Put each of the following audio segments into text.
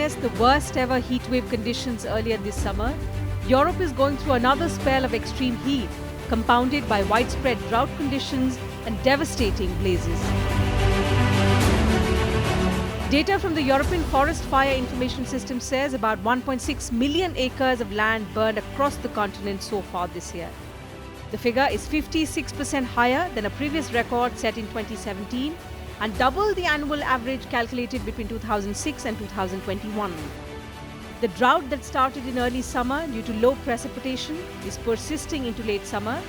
witnessed the worst ever heatwave conditions earlier this summer, Europe is going through another spell of extreme heat, compounded by widespread drought conditions and devastating blazes. Data from the European Forest Fire Information System says about 1.6 million acres of land burned across the continent so far this year. The figure is 56% higher than a previous record set in 2017 and double the annual average calculated between 2006 and 2021. The drought that started in early summer due to low precipitation is persisting into late summer.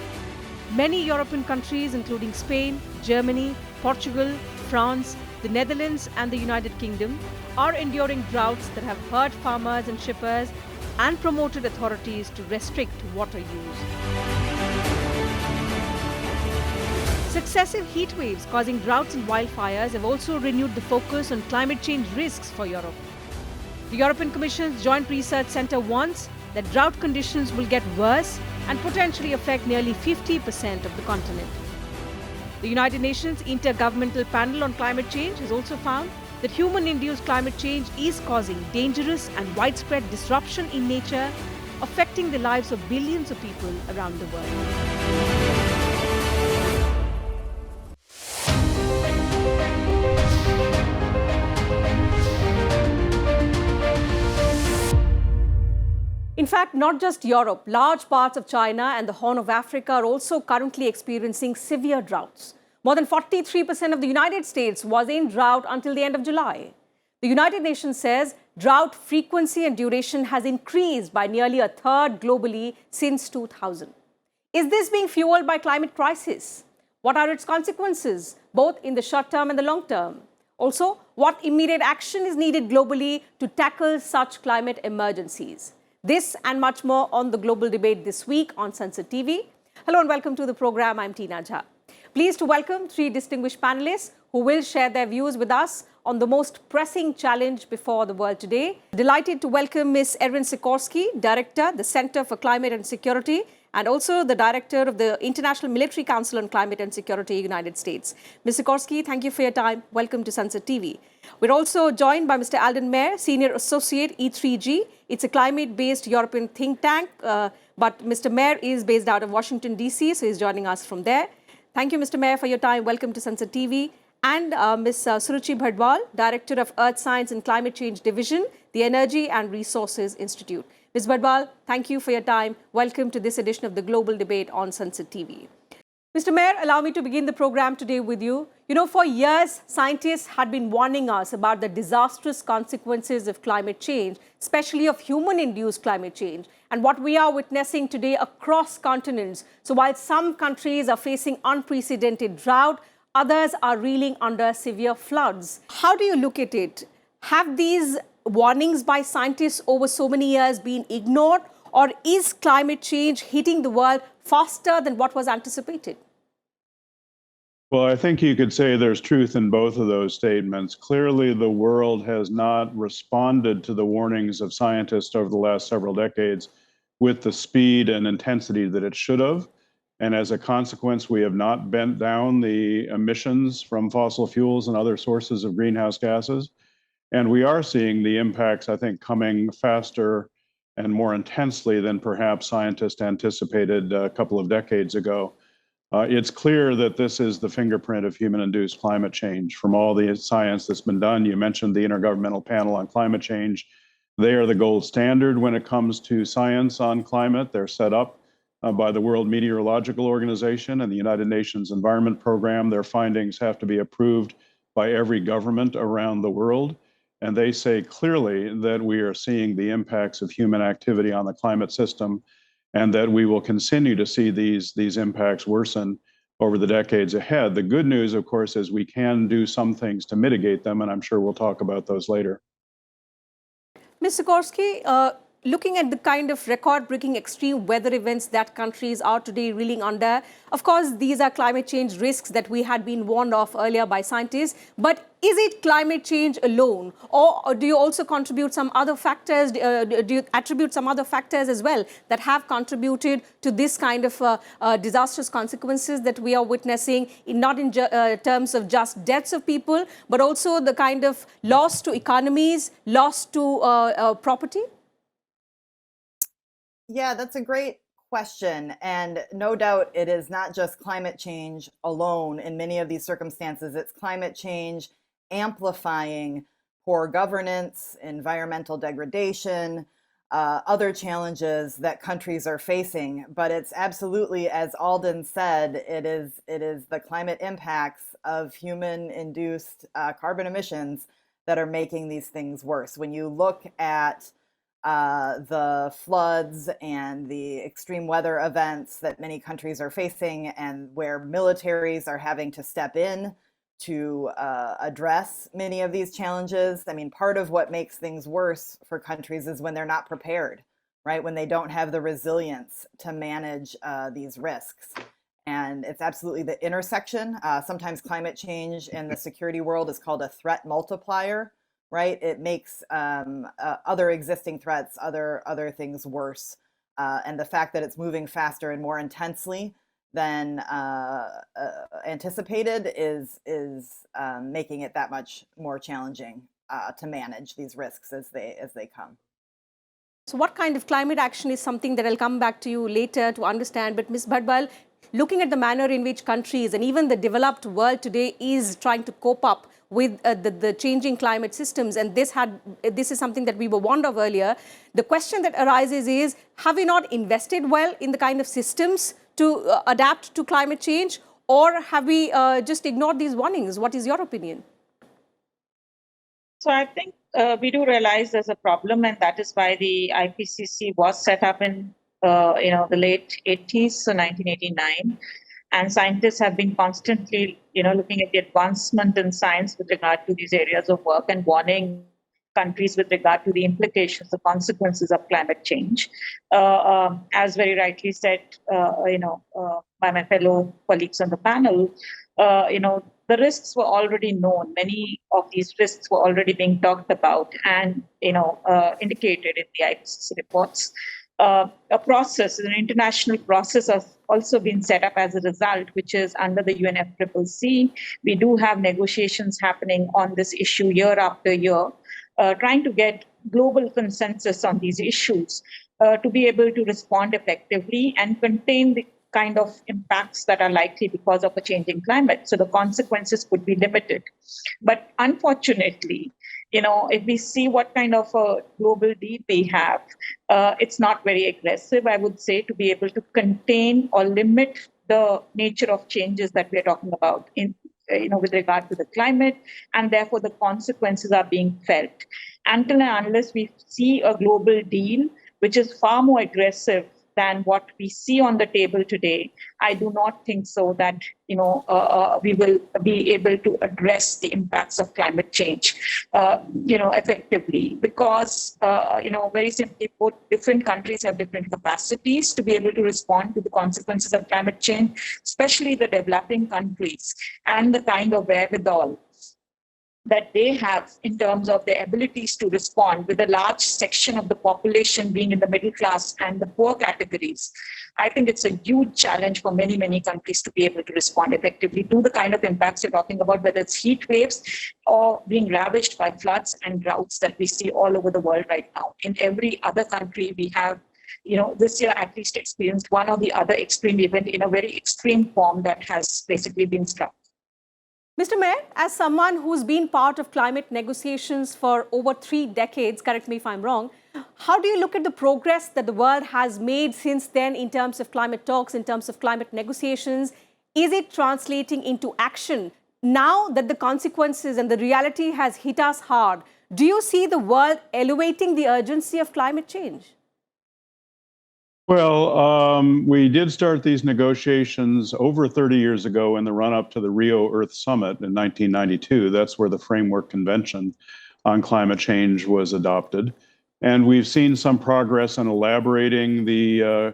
Many European countries, including Spain, Germany, Portugal, France, the Netherlands and the United Kingdom, are enduring droughts that have hurt farmers and shippers and promoted authorities to restrict water use. Successive heat waves causing droughts and wildfires have also renewed the focus on climate change risks for Europe. The European Commission's Joint Research Centre warns that drought conditions will get worse and potentially affect nearly 50% of the continent. The United Nations Intergovernmental Panel on Climate Change has also found that human-induced climate change is causing dangerous and widespread disruption in nature, affecting the lives of billions of people around the world. In fact, not just Europe, large parts of China and the Horn of Africa are also currently experiencing severe droughts. More than 43% of the United States was in drought until the end of July. The United Nations says drought frequency and duration has increased by nearly a third globally since 2000. Is this being fueled by climate crisis? What are its consequences, both in the short term and the long term? Also, what immediate action is needed globally to tackle such climate emergencies? This and much more on the global debate this week on Sansad TV. Hello and welcome to the program. I'm Teena. Pleased to welcome three distinguished panelists who will share their views with us on the most pressing challenge before the world today. Delighted to welcome Ms. Erin Sikorsky, Director, the Center for Climate and Security, and also the Director of the International Military Council on Climate and Security, United States. Ms. Sikorsky, thank you for your time. Welcome to Sansad TV. We're also joined by Mr. Alden Meyer, Senior Associate, E3G. It's a climate-based European think tank, but Mr. Meyer is based out of Washington, D.C., so he's joining us from there. Thank you, Mr. Meyer, for your time. Welcome to Sansad TV. And Ms. Suruchi Bhadwal, Director of Earth Science and Climate Change Division, the Energy and Resources Institute. Ms. Bhadwal, thank you for your time. Welcome to this edition of the Global Debate on Sansad TV. Mr. Meyer, allow me to begin the program today with you. You know, for years, scientists had been warning us about the disastrous consequences of climate change, especially of human-induced climate change, and what we are witnessing today across continents. So while some countries are facing unprecedented drought, others are reeling under severe floods. How do you look at it? Have these warnings by scientists over so many years been ignored, or is climate change hitting the world faster than what was anticipated? Well, I think you could say there's truth in both of those statements. Clearly, the world has not responded to the warnings of scientists over the last several decades with the speed and intensity that it should have. And as a consequence, we have not bent down the emissions from fossil fuels and other sources of greenhouse gases. And we are seeing the impacts, I think, coming faster and more intensely than perhaps scientists anticipated a couple of decades ago. It's clear that this is the fingerprint of human-induced climate change. From all the science that's been done, you mentioned the Intergovernmental Panel on Climate Change. They are the gold standard when it comes to science on climate. They're set up by the World Meteorological Organization and the United Nations Environment Program. Their findings have to be approved by every government around the world. And they say clearly that we are seeing the impacts of human activity on the climate system, and that we will continue to see these impacts worsen over the decades ahead. The good news, of course, is we can do some things to mitigate them, and I'm sure we'll talk about those later. Ms. Sikorsky, looking at the kind of record-breaking extreme weather events that countries are today reeling under, of course, these are climate change risks that we had been warned of earlier by scientists. But is it climate change alone? Or do you also contribute some other factors? Do you attribute some other factors as well that have contributed to this kind of disastrous consequences that we are witnessing, not in terms of just deaths of people, but also the kind of loss to economies, loss to property? Yeah, that's a great question. And no doubt it is not just climate change alone in many of these circumstances. It's climate change amplifying poor governance, environmental degradation, other challenges that countries are facing. But it's absolutely, as Alden said, it is the climate impacts of human-induced carbon emissions that are making these things worse. When you look at the floods and the extreme weather events that many countries are facing, and where militaries are having to step in to address many of these challenges. I mean, part of what makes things worse for countries is when they're not prepared, right? When they don't have the resilience to manage these risks. And it's absolutely the intersection. Sometimes climate change in the security world is called a threat multiplier. Right, it makes other existing threats, other things worse, and the fact that it's moving faster and more intensely than anticipated is making it that much more challenging to manage these risks as they come. So, what kind of climate action is something that I'll come back to you later to understand? But Ms. Bhadwal, looking at the manner in which countries and even the developed world today is trying to cope up with the changing climate systems, and this is something that we were warned of earlier. The question that arises is, have we not invested well in the kind of systems to adapt to climate change, or have we just ignored these warnings? What is your opinion? So I think we do realize there's a problem, and that is why the IPCC was set up in the late 80s, so 1989. And scientists have been constantly, looking at the advancement in science with regard to these areas of work and warning countries with regard to the implications, the consequences of climate change. As very rightly said, by my fellow colleagues on the panel, the risks were already known. Many of these risks were already being talked about and, indicated in the IPCC reports. A process, an international process, has also been set up as a result, which is under the UNFCCC. We do have negotiations happening on this issue year after year, trying to get global consensus on these issues to be able to respond effectively and contain the kind of impacts that are likely because of a changing climate. So the consequences could be limited. But unfortunately, if we see what kind of a global deal we have, it's not very aggressive, I would say, to be able to contain or limit the nature of changes that we're talking about with regard to the climate, and therefore the consequences are being felt. Until and unless we see a global deal, which is far more aggressive than what we see on the table today, I do not think so that we will be able to address the impacts of climate change effectively, because very simply put, different countries have different capacities to be able to respond to the consequences of climate change, especially the developing countries, and the kind of wherewithal that they have in terms of their abilities to respond, with a large section of the population being in the middle class and the poor categories. I think it's a huge challenge for many, many countries to be able to respond effectively to the kind of impacts you're talking about, whether it's heat waves or being ravaged by floods and droughts that we see all over the world right now. In every other country, we have this year at least experienced one or the other extreme event in a very extreme form that has basically been struck. Mr. Meyer, as someone who's been part of climate negotiations for over 3 decades, correct me if I'm wrong, how do you look at the progress that the world has made since then in terms of climate talks, in terms of climate negotiations? Is it translating into action? Now that the consequences and the reality has hit us hard, do you see the world elevating the urgency of climate change? Well, we did start these negotiations over 30 years ago in the run-up to the Rio Earth Summit in 1992. That's where the Framework Convention on Climate Change was adopted. And we've seen some progress in elaborating the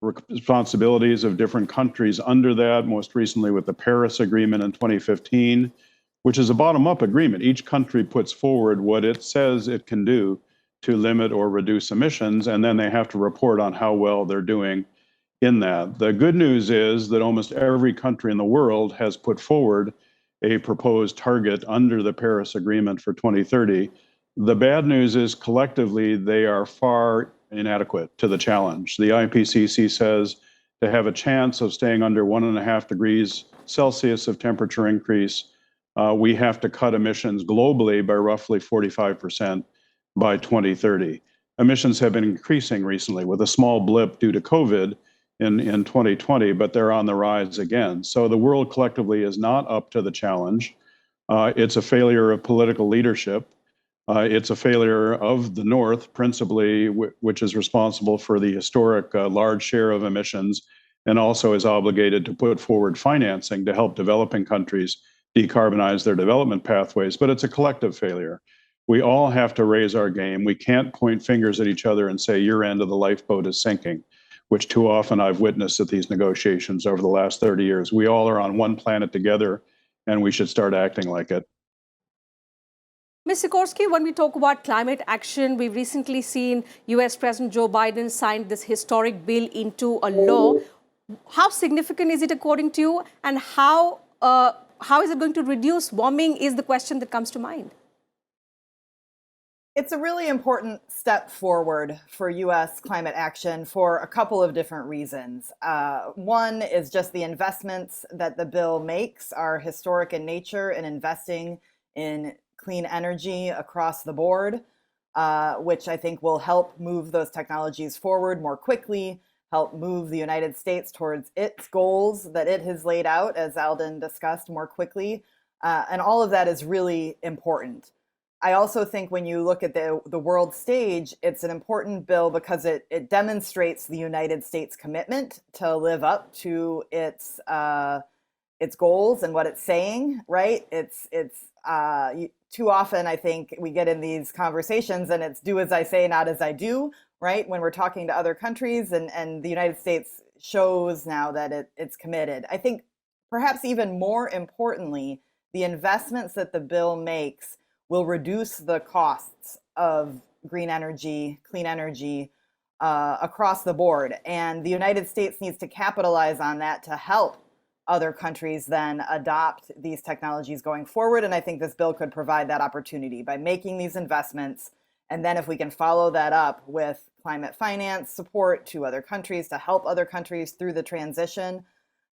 responsibilities of different countries under that, most recently with the Paris Agreement in 2015, which is a bottom-up agreement. Each country puts forward what it says it can do to limit or reduce emissions, and then they have to report on how well they're doing in that. The good news is that almost every country in the world has put forward a proposed target under the Paris Agreement for 2030. The bad news is collectively they are far inadequate to the challenge. The IPCC says to have a chance of staying under 1.5 degrees Celsius of temperature increase, we have to cut emissions globally by roughly 45% by 2030. Emissions have been increasing recently with a small blip due to COVID in 2020, but they're on the rise again. So the world collectively is not up to the challenge. It's a failure of political leadership. It's a failure of the North, principally, which is responsible for the historic large share of emissions and also is obligated to put forward financing to help developing countries decarbonize their development pathways. But it's a collective failure. We all have to raise our game. We can't point fingers at each other and say your end of the lifeboat is sinking, which too often I've witnessed at these negotiations over the last 30 years. We all are on one planet together, and we should start acting like it. Ms. Sikorsky, when we talk about climate action, we've recently seen US President Joe Biden sign this historic bill into a law. How significant is it according to you, and how is it going to reduce warming is the question that comes to mind. It's a really important step forward for U.S. climate action for a couple of different reasons. One is just the investments that the bill makes are historic in nature and investing in clean energy across the board, which I think will help move those technologies forward more quickly, help move the United States towards its goals that it has laid out, as Alden discussed, more quickly. And all of that is really important. I also think when you look at the world stage, it's an important bill because it demonstrates the United States' commitment to live up to its goals and what it's saying, right? It's too often, I think, we get in these conversations and it's do as I say, not as I do, right? When we're talking to other countries, and the United States shows now that it's committed. I think perhaps even more importantly, the investments that the bill makes will reduce the costs of green energy, clean energy across the board. And the United States needs to capitalize on that to help other countries then adopt these technologies going forward. And I think this bill could provide that opportunity by making these investments. And then if we can follow that up with climate finance support to other countries to help other countries through the transition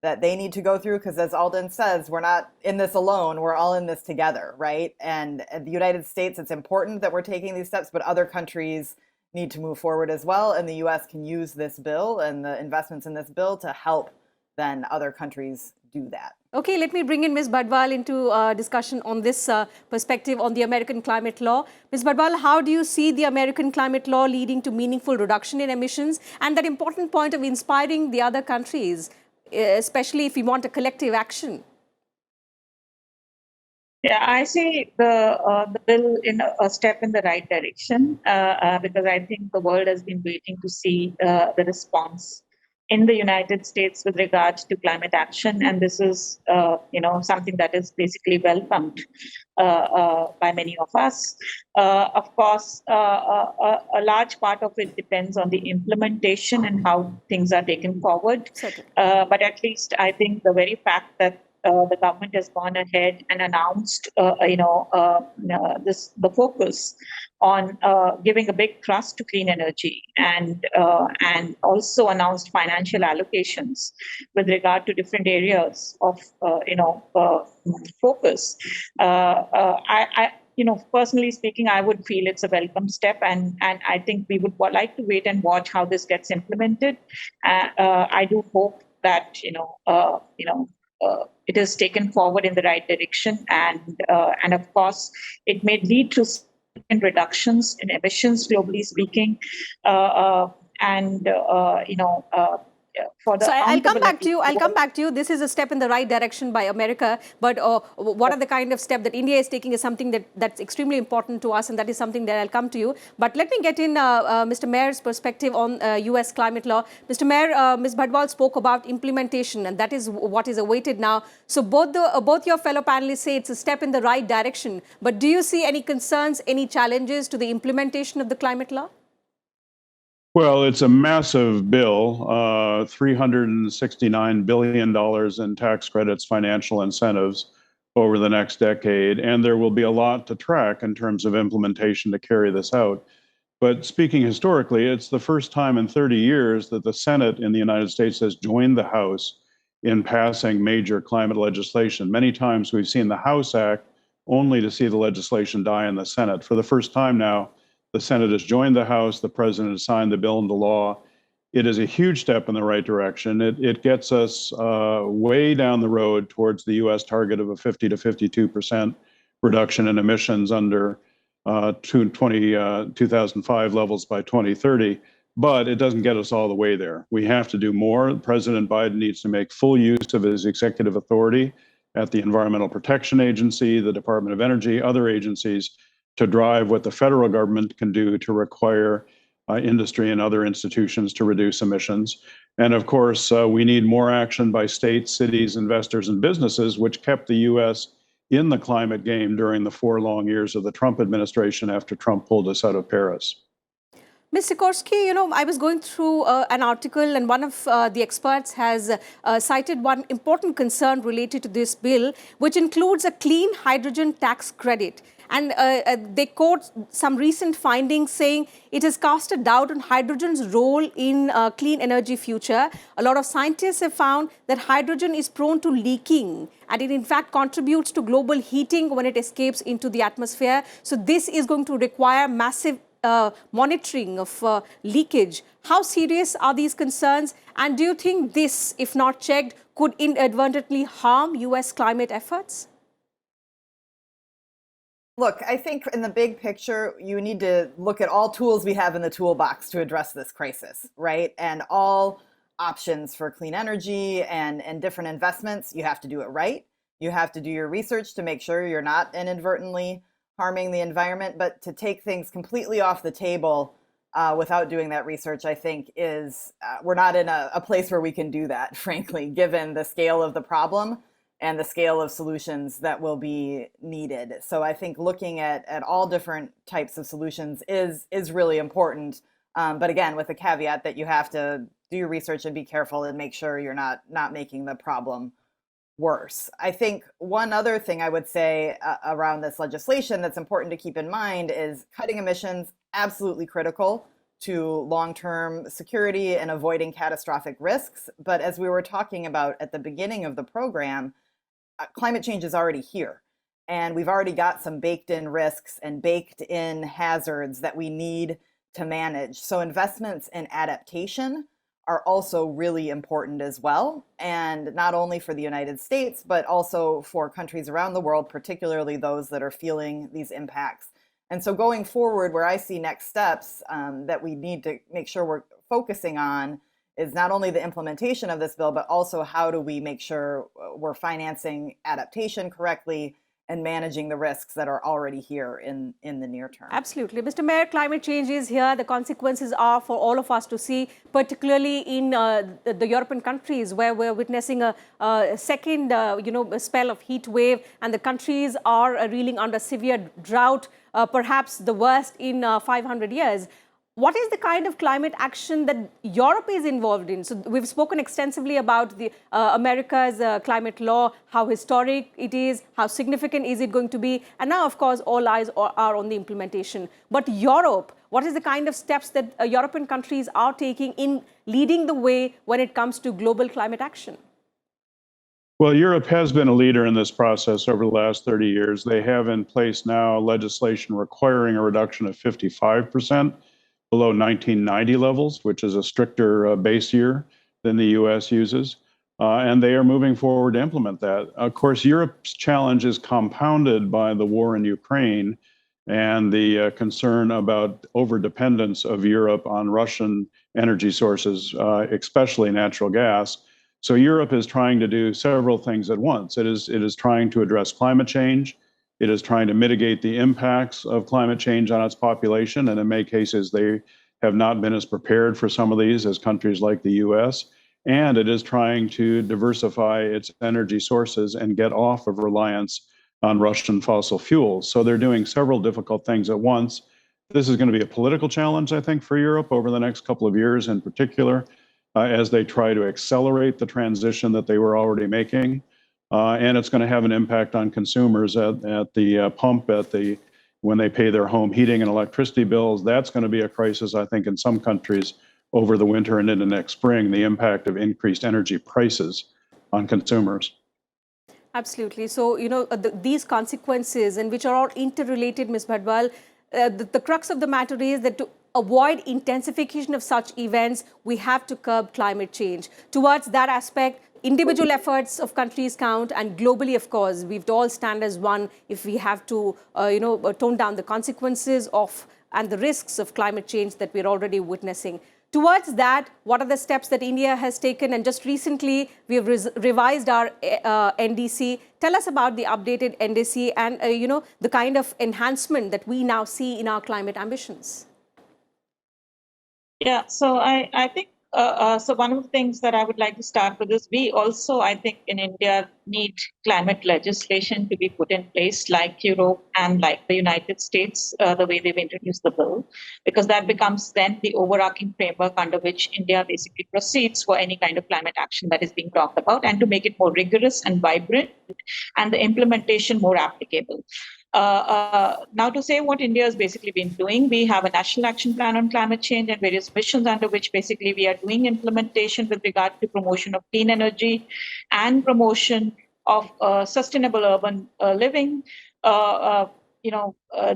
that they need to go through, because as Alden says, we're not in this alone, we're all in this together, right? And in the United States, it's important that we're taking these steps, but other countries need to move forward as well. And the US can use this bill and the investments in this bill to help then other countries do that. Okay, let me bring in Ms. Bhadwal into discussion on this perspective on the American climate law. Ms. Bhadwal, how do you see the American climate law leading to meaningful reduction in emissions and that important point of inspiring the other countries, especially if we want a collective action? Yeah, I see the bill in a step in the right direction because I think the world has been waiting to see the response in the United States with regards to climate action, and this is something that is basically welcomed by many of us. Of course, a large part of it depends on the implementation and how things are taken forward. But at least I think the very fact that the government has gone ahead and announced, the focus on giving a big thrust to clean energy and also announced financial allocations with regard to different areas of focus. Personally speaking, I would feel it's a welcome step, and I think we would like to wait and watch how this gets implemented. I do hope that it is taken forward in the right direction, and of course, it may lead to significant reductions in emissions, globally speaking, for the So I'll come back to you. I'll accountability. come back to you. This is a step in the right direction by America, but what are the kind of step that India is taking is something that's extremely important to us, and that is something that I'll come to you. But let me get in Mr. Meyer's perspective on U.S. climate law. Mr. Meyer, Ms. Bhadwal spoke about implementation, and that is what is awaited now. So both your fellow panelists say it's a step in the right direction. But do you see any concerns, any challenges to the implementation of the climate law? Well, it's a massive bill, $369 billion in tax credits, financial incentives over the next decade. And there will be a lot to track in terms of implementation to carry this out. But speaking historically, it's the first time in 30 years that the Senate in the United States has joined the House in passing major climate legislation. Many times we've seen the House act only to see the legislation die in the Senate. For the first time now, the Senate has joined the House. The president has signed the bill into law. It is a huge step in the right direction. It gets us way down the road towards the U.S. target of a 50 to 52% reduction in emissions under 2005 levels by 2030. But it doesn't get us all the way there. We have to do more. President Biden needs to make full use of his executive authority at the Environmental Protection Agency, the Department of Energy, other agencies, to drive what the federal government can do to require industry and other institutions to reduce emissions. And of course, we need more action by states, cities, investors, and businesses, which kept the U.S. in the climate game during the 4 long years of the Trump administration after Trump pulled us out of Paris. Ms. Sikorsky, I was going through an article, and one of the experts has cited one important concern related to this bill, which includes a clean hydrogen tax credit. And they quote some recent findings saying it has cast a doubt on hydrogen's role in clean energy future. A lot of scientists have found that hydrogen is prone to leaking, and it in fact contributes to global heating when it escapes into the atmosphere. So this is going to require massive monitoring of leakage. How serious are these concerns? And do you think this, if not checked, could inadvertently harm U.S. climate efforts? Look, I think in the big picture, you need to look at all tools we have in the toolbox to address this crisis, right? And all options for clean energy and different investments, you have to do it right. You have to do your research to make sure you're not inadvertently harming the environment. But to take things completely off the table without doing that research, I think is, we're not in a place where we can do that, frankly, given the scale of the problem and the scale of solutions that will be needed. So I think looking at all different types of solutions is really important. But again, with the caveat that you have to do your research and be careful and make sure you're not making the problem worse. I think one other thing I would say around this legislation that's important to keep in mind is cutting emissions, absolutely critical to long-term security and avoiding catastrophic risks. But as we were talking about at the beginning of the program, climate change is already here. And we've already got some baked in risks and baked in hazards that we need to manage. So investments in adaptation are also really important as well. And not only for the United States, but also for countries around the world, particularly those that are feeling these impacts. And so going forward, where I see next steps that we need to make sure we're focusing on is not only the implementation of this bill, but also how do we make sure we're financing adaptation correctly and managing the risks that are already here in the near term. Absolutely. Mr. Meyer, climate change is here. The consequences are for all of us to see, particularly in the European countries where we're witnessing a second a spell of heat wave, and the countries are reeling under severe drought, perhaps the worst in 500 years. What is the kind of climate action that Europe is involved in? So we've spoken extensively about the America's climate law, how historic it is, how significant is it going to be, and now, of course, all eyes are on the implementation. But Europe, what is the kind of steps that European countries are taking in leading the way when it comes to global climate action? Well, Europe has been a leader in this process over the last 30 years. They have in place now legislation requiring a reduction of 55% below 1990 levels, which is a stricter base year than the U.S. uses. And they are moving forward to implement that. Of course, Europe's challenge is compounded by the war in Ukraine and the concern about overdependence of Europe on Russian energy sources, especially natural gas. So Europe is trying to do several things at once. It is trying to address climate change. It is trying to mitigate the impacts of climate change on its population, and in many cases, they have not been as prepared for some of these as countries like the US. And it is trying to diversify its energy sources and get off of reliance on Russian fossil fuels. So they're doing several difficult things at once. This is going to be a political challenge, I think, for Europe over the next couple of years in particular, as they try to accelerate the transition that they were already making. And it's going to have an impact on consumers at the pump, when they pay their home heating and electricity bills. That's going to be a crisis, I think, in some countries over the winter and into next spring, the impact of increased energy prices on consumers. Absolutely. So, these consequences, and which are all interrelated, Ms. Bhadwal, the crux of the matter is that to avoid intensification of such events, we have to curb climate change. Towards that aspect, individual efforts of countries count, and globally, of course, we've all stand as one if we have to, tone down the consequences of and the risks of climate change that we're already witnessing. Towards that, what are the steps that India has taken? And just recently, we've revised our NDC. Tell us about the updated NDC and, the kind of enhancement that we now see in our climate ambitions. Yeah, so I think, so one of the things that I would like to start with is we also, I think, in India need climate legislation to be put in place like Europe and like the United States, the way they've introduced the bill, because that becomes then the overarching framework under which India basically proceeds for any kind of climate action that is being talked about, and to make it more rigorous and vibrant and the implementation more applicable. Now, to say what India has basically been doing, we have a national action plan on climate change and various missions under which basically we are doing implementation with regard to promotion of clean energy and promotion of sustainable urban living.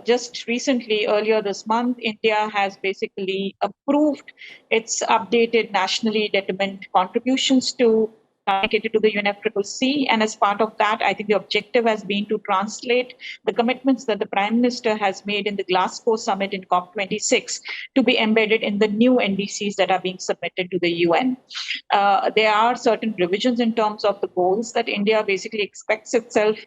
Just recently, earlier this month, India has basically approved its updated nationally determined contributions to allocated to the UNFCCC. And as part of that, I think the objective has been to translate the commitments that the Prime Minister has made in the Glasgow summit in COP26 to be embedded in the new NDCs that are being submitted to the UN. There are certain revisions in terms of the goals that India basically expects itself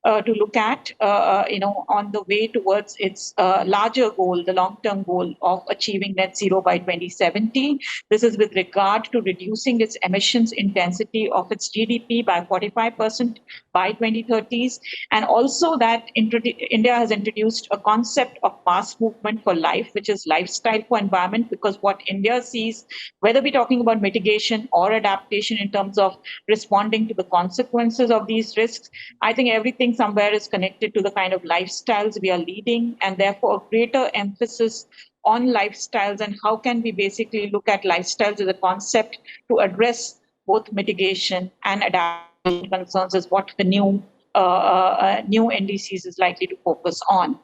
to look at, on the way towards its larger goal, the long-term goal of achieving net zero by 2070. This is with regard to reducing its emissions intensity of its GDP by 45% by 2030s. And also that India has introduced a concept of mass movement for life, which is lifestyle for environment, because what India sees, whether we're talking about mitigation or adaptation in terms of responding to the consequences of these risks, I think everything somewhere is connected to the kind of lifestyles we are leading, and therefore a greater emphasis on lifestyles and how can we basically look at lifestyles as a concept to address both mitigation and adaptation concerns is what the new NDCs is likely to focus on.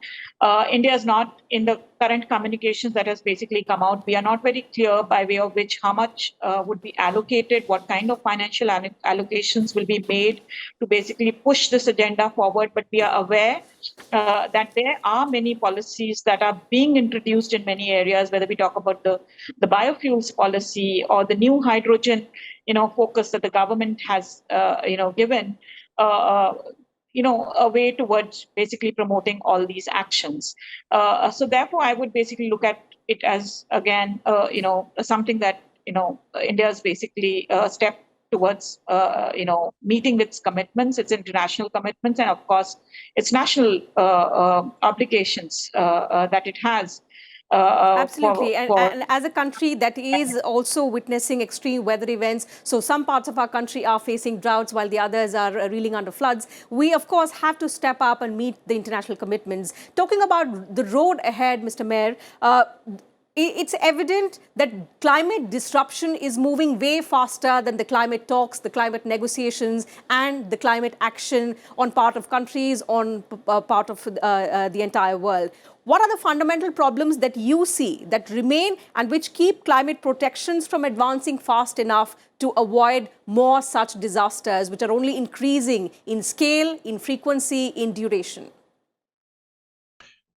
India is not, in the current communications that has basically come out, we are not very clear by way of which how much would be allocated, what kind of financial allocations will be made to basically push this agenda forward. But we are aware that there are many policies that are being introduced in many areas, whether we talk about the biofuels policy or the new hydrogen focus that the government has given, a way towards basically promoting all these actions. So therefore, I would basically look at it as, again, something that, India is basically a step towards, meeting its commitments, its international commitments, and of course, its national obligations that it has. Absolutely. And as a country that is also witnessing extreme weather events, so some parts of our country are facing droughts while the others are reeling under floods, we of course have to step up and meet the international commitments. Talking about the road ahead, Mr. Meyer, it's evident that climate disruption is moving way faster than the climate talks, the climate negotiations, and the climate action on part of countries, on part of the entire world. What are the fundamental problems that you see that remain and which keep climate protections from advancing fast enough to avoid more such disasters, which are only increasing in scale, in frequency, in duration?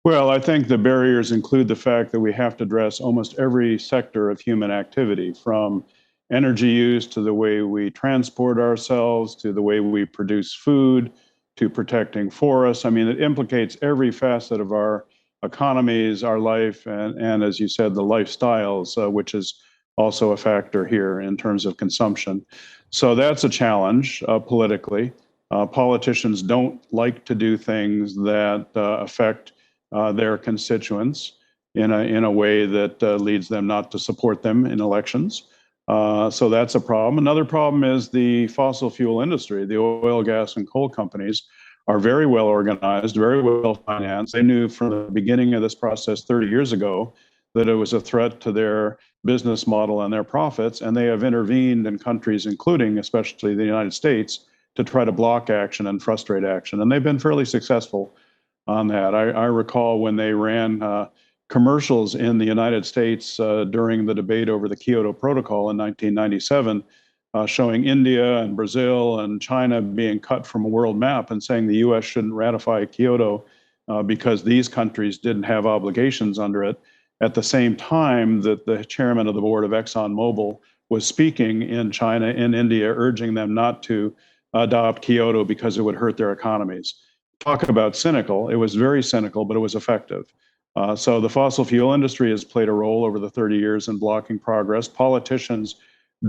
Well, I think the barriers include the fact that we have to address almost every sector of human activity, from energy use to the way we transport ourselves, to the way we produce food, to protecting forests. I mean, it implicates every facet of our economies, our life, and as you said, the lifestyles, which is also a factor here in terms of consumption. So that's a challenge politically. Politicians don't like to do things that affect their constituents in a way that leads them not to support them in elections. So that's a problem. Another problem is the fossil fuel industry. The oil, gas, and coal companies are very well organized, very well financed. They knew from the beginning of this process 30 years ago that it was a threat to their business model and their profits, and they have intervened in countries, including especially the United States, to try to block action and frustrate action. And they've been fairly successful on that. I recall when they ran commercials in the United States during the debate over the Kyoto Protocol in 1997, showing India and Brazil and China being cut from a world map and saying the US shouldn't ratify Kyoto because these countries didn't have obligations under it. At the same time that the chairman of the board of ExxonMobil was speaking in China and India, urging them not to adopt Kyoto because it would hurt their economies. Talk about cynical. It was very cynical, but it was effective. So the fossil fuel industry has played a role over the 30 years in blocking progress. Politicians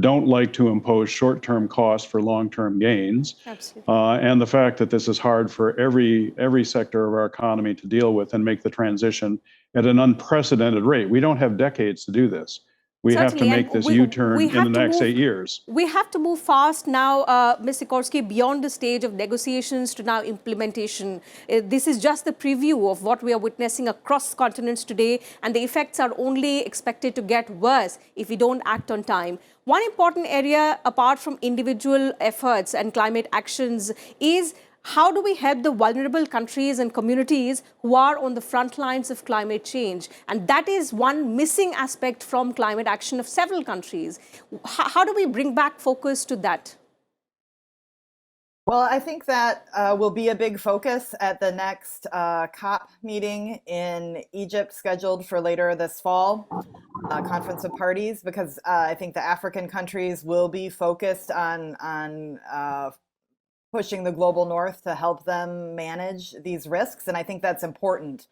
don't like to impose short-term costs for long-term gains. Absolutely. And the fact that this is hard for every sector of our economy to deal with and make the transition at an unprecedented rate. We don't have decades to do this. We have to Certainly, make this U-turn in the next 8 years. We have to move fast now, Ms. Sikorsky, beyond the stage of negotiations to now implementation. This is just the preview of what we are witnessing across continents today, and the effects are only expected to get worse if we don't act on time. One important area, apart from individual efforts and climate actions, is how do we help the vulnerable countries and communities who are on the front lines of climate change? And that is one missing aspect from climate action of several countries. How do we bring back focus to that? Well, I think that will be a big focus at the next COP meeting in Egypt, scheduled for later this fall, Conference of Parties, because I think the African countries will be focused on pushing the global north to help them manage these risks. And I think that's important.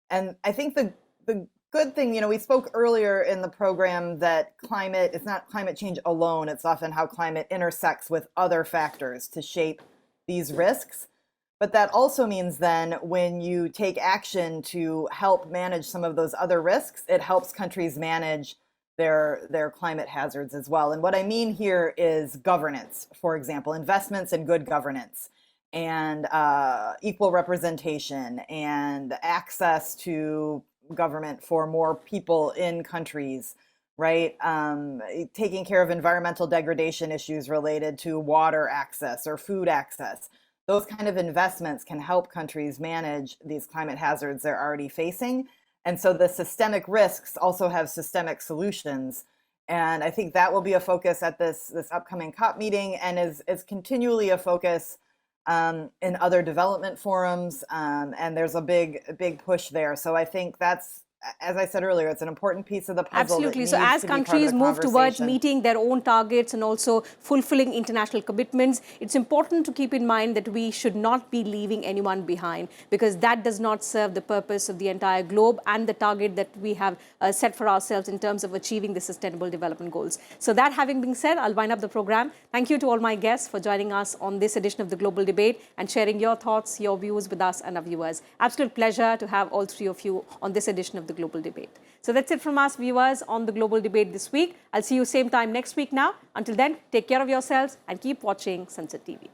And I think the good thing, you know, we spoke earlier in the program that climate, it's not climate change alone, it's often how climate intersects with other factors to shape these risks. But that also means then when you take action to help manage some of those other risks, it helps countries manage their climate hazards as well. And what I mean here is governance, for example, investments in good governance and equal representation and access to government for more people in countries, right? Taking care of environmental degradation issues related to water access or food access. Those kind of investments can help countries manage these climate hazards they're already facing. And so the systemic risks also have systemic solutions. And I think that will be a focus at this upcoming COP meeting, and is continually a focus in other development forums. And there's a big push there. So I think that's, as I said earlier, it's an important piece of the puzzle. Absolutely. So as countries move towards meeting their own targets and also fulfilling international commitments, it's important to keep in mind that we should not be leaving anyone behind, because that does not serve the purpose of the entire globe and the target that we have set for ourselves in terms of achieving the Sustainable Development Goals. So that having been said, I'll wind up the program. Thank you to all my guests for joining us on this edition of the Global Debate and sharing your thoughts, your views with us and our viewers. Absolute pleasure to have all three of you on this edition of the Global Debate. So that's it from us, viewers, on the Global Debate this week. I'll see you same time next week now. Until then, take care of yourselves and keep watching Sansad TV.